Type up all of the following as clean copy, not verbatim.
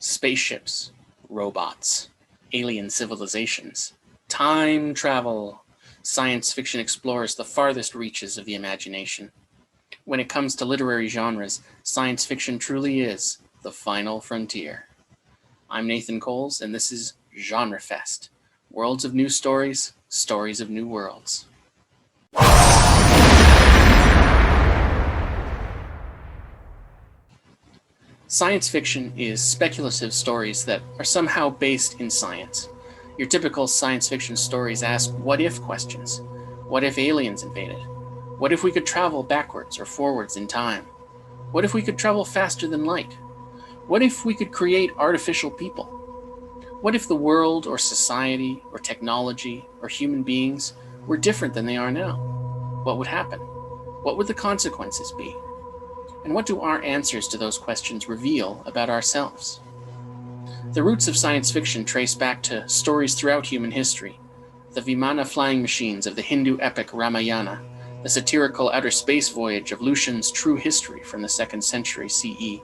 spaceships, robots, alien civilizations, time travel. Science fiction explores the farthest reaches of the imagination. When it comes to literary genres, science fiction truly is the final frontier. I'm Nathan Coles, and this is GenreFest. Worlds of new stories, stories of new worlds. Science fiction is speculative stories that are somehow based in science. Your typical science fiction stories ask what-if questions. What if aliens invaded? What if we could travel backwards or forwards in time? What if we could travel faster than light? What if we could create artificial people? What if the world or society or technology or human beings were different than they are now? What would happen? What would the consequences be? And what do our answers to those questions reveal about ourselves? The roots of science fiction trace back to stories throughout human history. The Vimana flying machines of the Hindu epic Ramayana, the satirical outer space voyage of Lucian's True History from the 2nd century CE,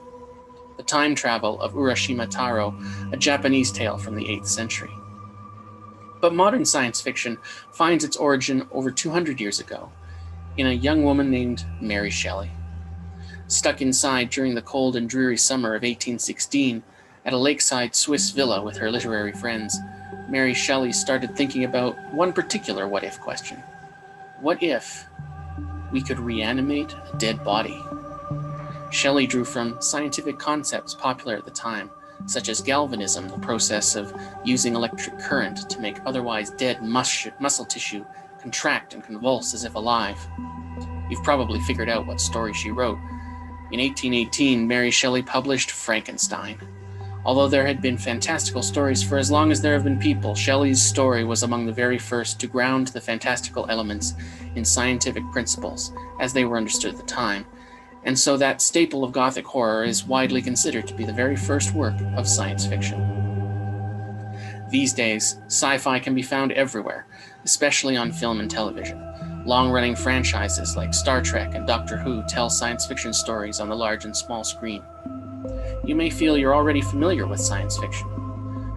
the time travel of Urashima Taro, a Japanese tale from the 8th century. But modern science fiction finds its origin over 200 years ago, in a young woman named Mary Shelley. Stuck inside during the cold and dreary summer of 1816, at a lakeside Swiss villa with her literary friends, Mary Shelley started thinking about one particular what-if question. What if we could reanimate a dead body? Shelley drew from scientific concepts popular at the time, such as galvanism, the process of using electric current to make otherwise dead muscle tissue contract and convulse as if alive. You've probably figured out what story she wrote. In 1818, Mary Shelley published Frankenstein. Although there had been fantastical stories for as long as there have been people, Shelley's story was among the very first to ground the fantastical elements in scientific principles, as they were understood at the time, and so that staple of Gothic horror is widely considered to be the very first work of science fiction. These days, sci-fi can be found everywhere, especially on film and television. Long-running franchises like Star Trek and Doctor Who tell science fiction stories on the large and small screen. You may feel you're already familiar with science fiction,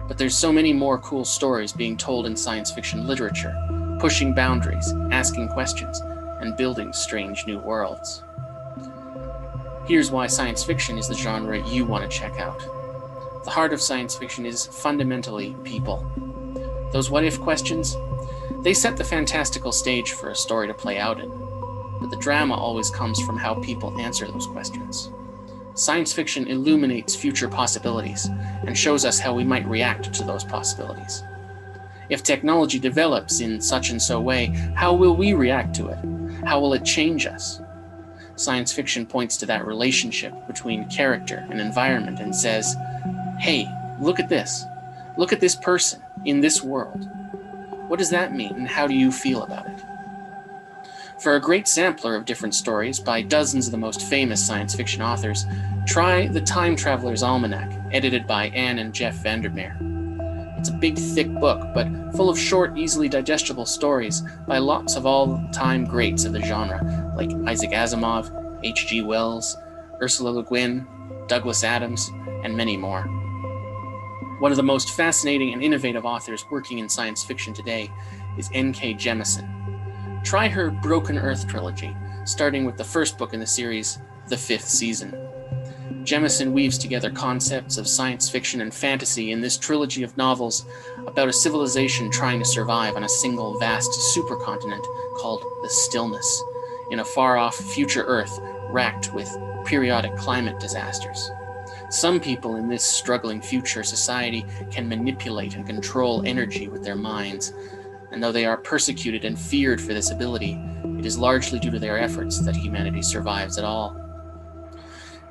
but there's so many more cool stories being told in science fiction literature, pushing boundaries, asking questions, and building strange new worlds. Here's why science fiction is the genre you want to check out. The heart of science fiction is fundamentally people. Those what-if questions, they set the fantastical stage for a story to play out in, but the drama always comes from how people answer those questions. Science fiction illuminates future possibilities and shows us how we might react to those possibilities. If technology develops in such and so way, how will we react to it? How will it change us? Science fiction points to that relationship between character and environment and says, hey, look at this. Look at this person in this world. What does that mean, and how do you feel about it? For a great sampler of different stories by dozens of the most famous science fiction authors, try The Time Traveler's Almanac, edited by Anne and Jeff Vandermeer. It's a big, thick book, but full of short, easily digestible stories by lots of all-time greats of the genre, like Isaac Asimov, H.G. Wells, Ursula Le Guin, Douglas Adams, and many more. One of the most fascinating and innovative authors working in science fiction today is N.K. Jemisin. Try her Broken Earth trilogy, starting with the first book in the series, The Fifth Season. Jemisin weaves together concepts of science fiction and fantasy in this trilogy of novels about a civilization trying to survive on a single vast supercontinent called the Stillness, in a far-off future Earth racked with periodic climate disasters. Some people in this struggling future society can manipulate and control energy with their minds, and though they are persecuted and feared for this ability, it is largely due to their efforts that humanity survives at all.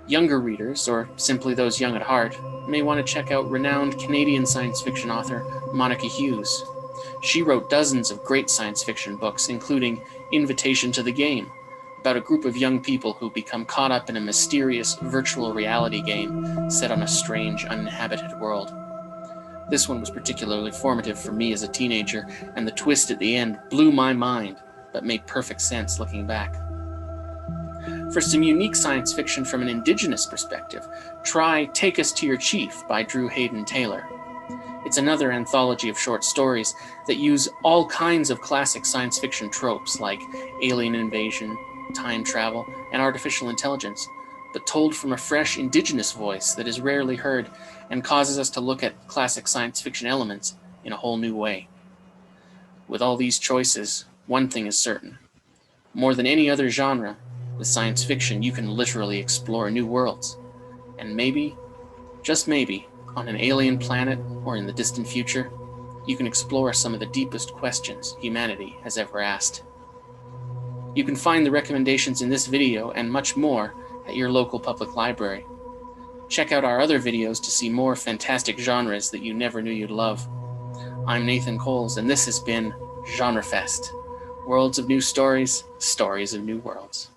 Younger readers, or simply those young at heart, may want to check out renowned Canadian science fiction author Monica Hughes. She wrote dozens of great science fiction books, including Invitation to the Game, about a group of young people who become caught up in a mysterious virtual reality game set on a strange, uninhabited world. This one was particularly formative for me as a teenager, and the twist at the end blew my mind, but made perfect sense looking back. For some unique science fiction from an indigenous perspective, try Take Us to Your Chief by Drew Hayden Taylor. It's another anthology of short stories that use all kinds of classic science fiction tropes like alien invasion, time travel, and artificial intelligence, but told from a fresh indigenous voice that is rarely heard and causes us to look at classic science fiction elements in a whole new way. With all these choices, one thing is certain. More than any other genre, with science fiction you can literally explore new worlds. And maybe, just maybe, on an alien planet or in the distant future, you can explore some of the deepest questions humanity has ever asked. You can find the recommendations in this video and much more at your local public library. Check out our other videos to see more fantastic genres that you never knew you'd love. I'm Nathan Coles, and this has been GenreFest. Worlds of new stories, stories of new worlds.